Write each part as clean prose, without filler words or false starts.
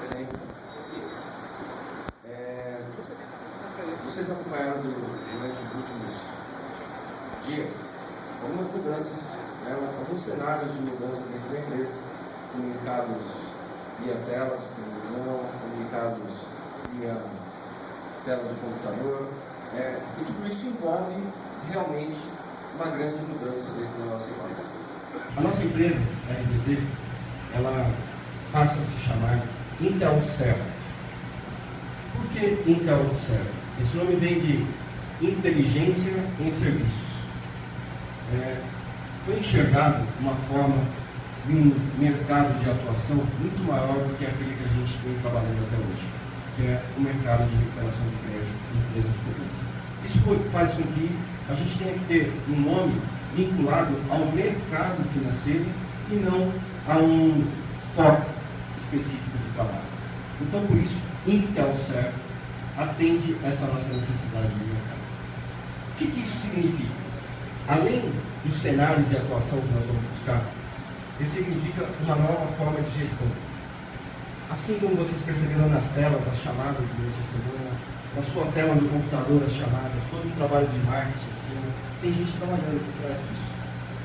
sempre. Vocês acompanharam durante os últimos dias algumas mudanças, alguns cenários de mudança dentro da empresa, comunicados via telas, televisão, comunicados via tela de computador, e tudo isso envolve realmente uma grande mudança dentro da nossa empresa. A nossa empresa, a RBZ, ela passa a se chamar Intelcel. Por que Intelcel? Esse nome vem de inteligência em serviços. Foi enxergado uma forma de um mercado de atuação muito maior do que aquele que a gente vem trabalhando até hoje, que é o mercado de recuperação de crédito de empresa de cobrança. Isso faz com que a gente tenha que ter um nome vinculado ao mercado financeiro e não a um foco específico do trabalho. Então, por isso, Intelcel atende essa nossa necessidade de mercado. O que isso significa? Além do cenário de atuação que nós vamos buscar, isso significa uma nova forma de gestão. Assim como vocês perceberam nas telas, as chamadas durante a semana, na sua tela do computador, as chamadas, todo o trabalho de marketing em cima, tem gente trabalhando por trás disso.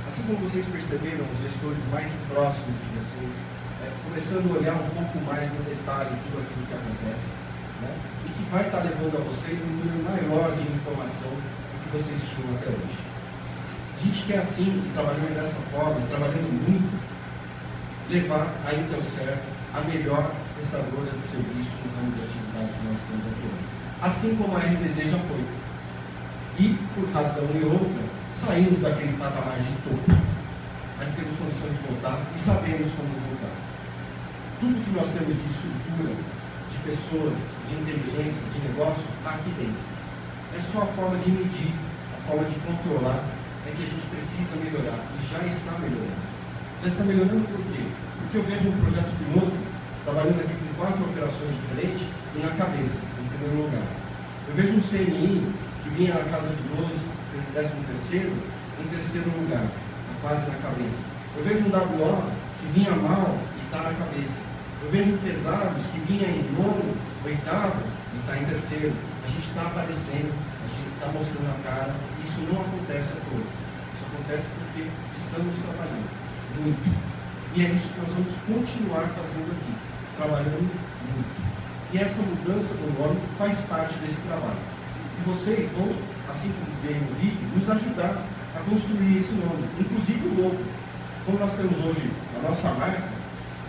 Assim como vocês perceberam, os gestores mais próximos de vocês, começando a olhar um pouco mais no detalhe tudo aquilo que acontece, e que vai estar levando a vocês um número maior de informação do que vocês tinham até hoje. A gente quer assim, trabalhando dessa forma, trabalhando muito, levar a Intelcel a melhor prestadora de serviço no ramo de atividade que nós estamos atuando. Assim como a RBZ já foi. E, por razão e outra, saímos daquele patamar de topo. Mas temos condição de voltar e sabemos como voltar. Tudo que nós temos de estrutura, de pessoas, de inteligência, de negócio, está aqui dentro. É só a forma de medir, a forma de controlar, é que a gente precisa melhorar. E já está melhorando. Já está melhorando por quê? Porque eu vejo um projeto piloto, trabalhando aqui com 4 operações diferentes, e na cabeça, em primeiro lugar. Eu vejo um CNI que vinha na casa de 12, em 13º, em terceiro lugar, está quase na cabeça. Eu vejo um WO que vinha mal e está na cabeça. Eu vejo pesados que vinha em 9º, 8º e está em terceiro. A gente está aparecendo, a gente está mostrando a cara. Isso não acontece à toa. Isso acontece porque estamos trabalhando muito. E é isso que nós vamos continuar fazendo aqui, trabalhando muito. E essa mudança do nome faz parte desse trabalho. E vocês vão, assim como veio no vídeo, nos ajudar a construir esse nome, inclusive o logo. Como nós temos hoje a nossa marca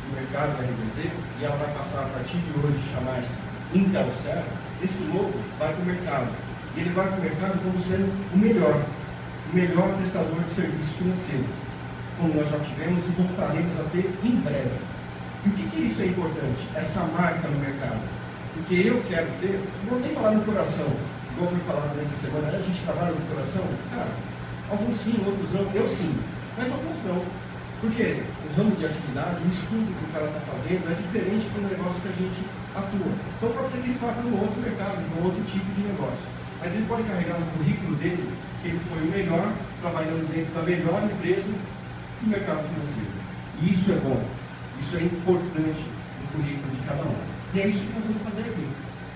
no mercado da RBZ, e ela vai passar a partir de hoje chamar-se Intelcel, esse logo vai para o mercado. E ele vai para o mercado como sendo o melhor prestador de serviço financeiro, como nós já tivemos e voltaremos a ter em breve. E o que isso é importante? Essa marca no mercado. Porque eu quero ter, não vou nem falar no coração, igual foi falado durante a semana, a gente trabalha no coração, cara, alguns sim, outros não, eu sim, mas alguns não. Porque o ramo de atividade, o estudo que o cara está fazendo é diferente do negócio que a gente atua. Então pode ser que ele vá para um outro mercado, para um outro tipo de negócio. Mas ele pode carregar no currículo dele que ele foi o melhor, trabalhando dentro da melhor empresa do mercado financeiro. E isso é bom, isso é importante no currículo de cada um. E é isso que nós vamos fazer aqui.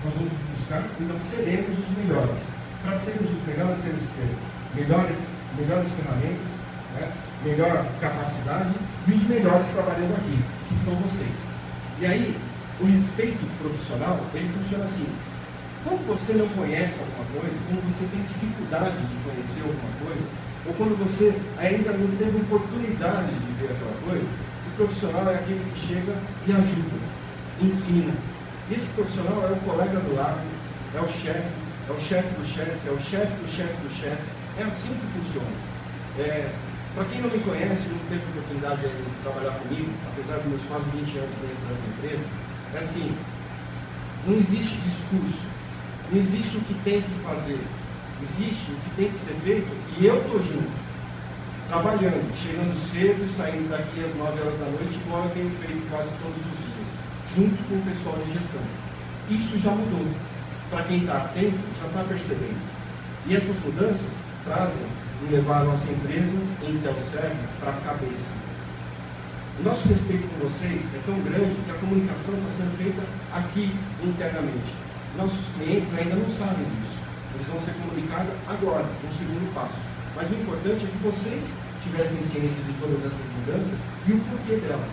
Nós vamos buscar, então seremos os melhores. Para sermos os melhores, temos que ter melhores ferramentas, melhor capacidade e os melhores trabalhando aqui, que são vocês. E aí, o respeito profissional, ele funciona assim. Quando você não conhece alguma coisa, quando você tem dificuldade de conhecer alguma coisa, ou quando você ainda não teve oportunidade de ver aquela coisa, o profissional é aquele que chega e ajuda, ensina. E esse profissional é o colega do lado, é o chefe do chefe, é o chefe do chefe do chefe. É assim que funciona. Para quem não me conhece, não teve oportunidade de trabalhar comigo, apesar dos meus quase 20 anos dentro dessa empresa, é assim, não existe discurso, não existe o que tem que fazer, existe o que tem que ser feito e eu estou junto, trabalhando, chegando cedo e saindo daqui às 9 horas da noite, igual eu tenho feito quase todos os dias, junto com o pessoal de gestão. Isso já mudou. Para quem está atento, já está percebendo. E essas mudanças trazem levar a nossa empresa, Intelcel, para a cabeça. O nosso respeito por vocês é tão grande que a comunicação está sendo feita aqui internamente. Nossos clientes ainda não sabem disso. Eles vão ser comunicados agora, no segundo passo. Mas o importante é que vocês tivessem ciência de todas essas mudanças e o porquê dela.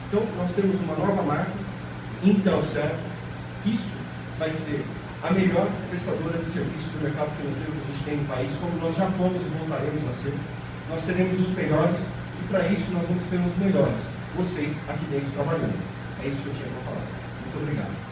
Então, nós temos uma nova marca, Intelserv. Isso vai ser a melhor prestadora de serviço do mercado financeiro que a gente tem no país, como nós já fomos e voltaremos a ser. Nós teremos os melhores e, para isso, nós vamos ter os melhores. Vocês aqui dentro trabalhando. É isso que eu tinha para falar. Muito obrigado.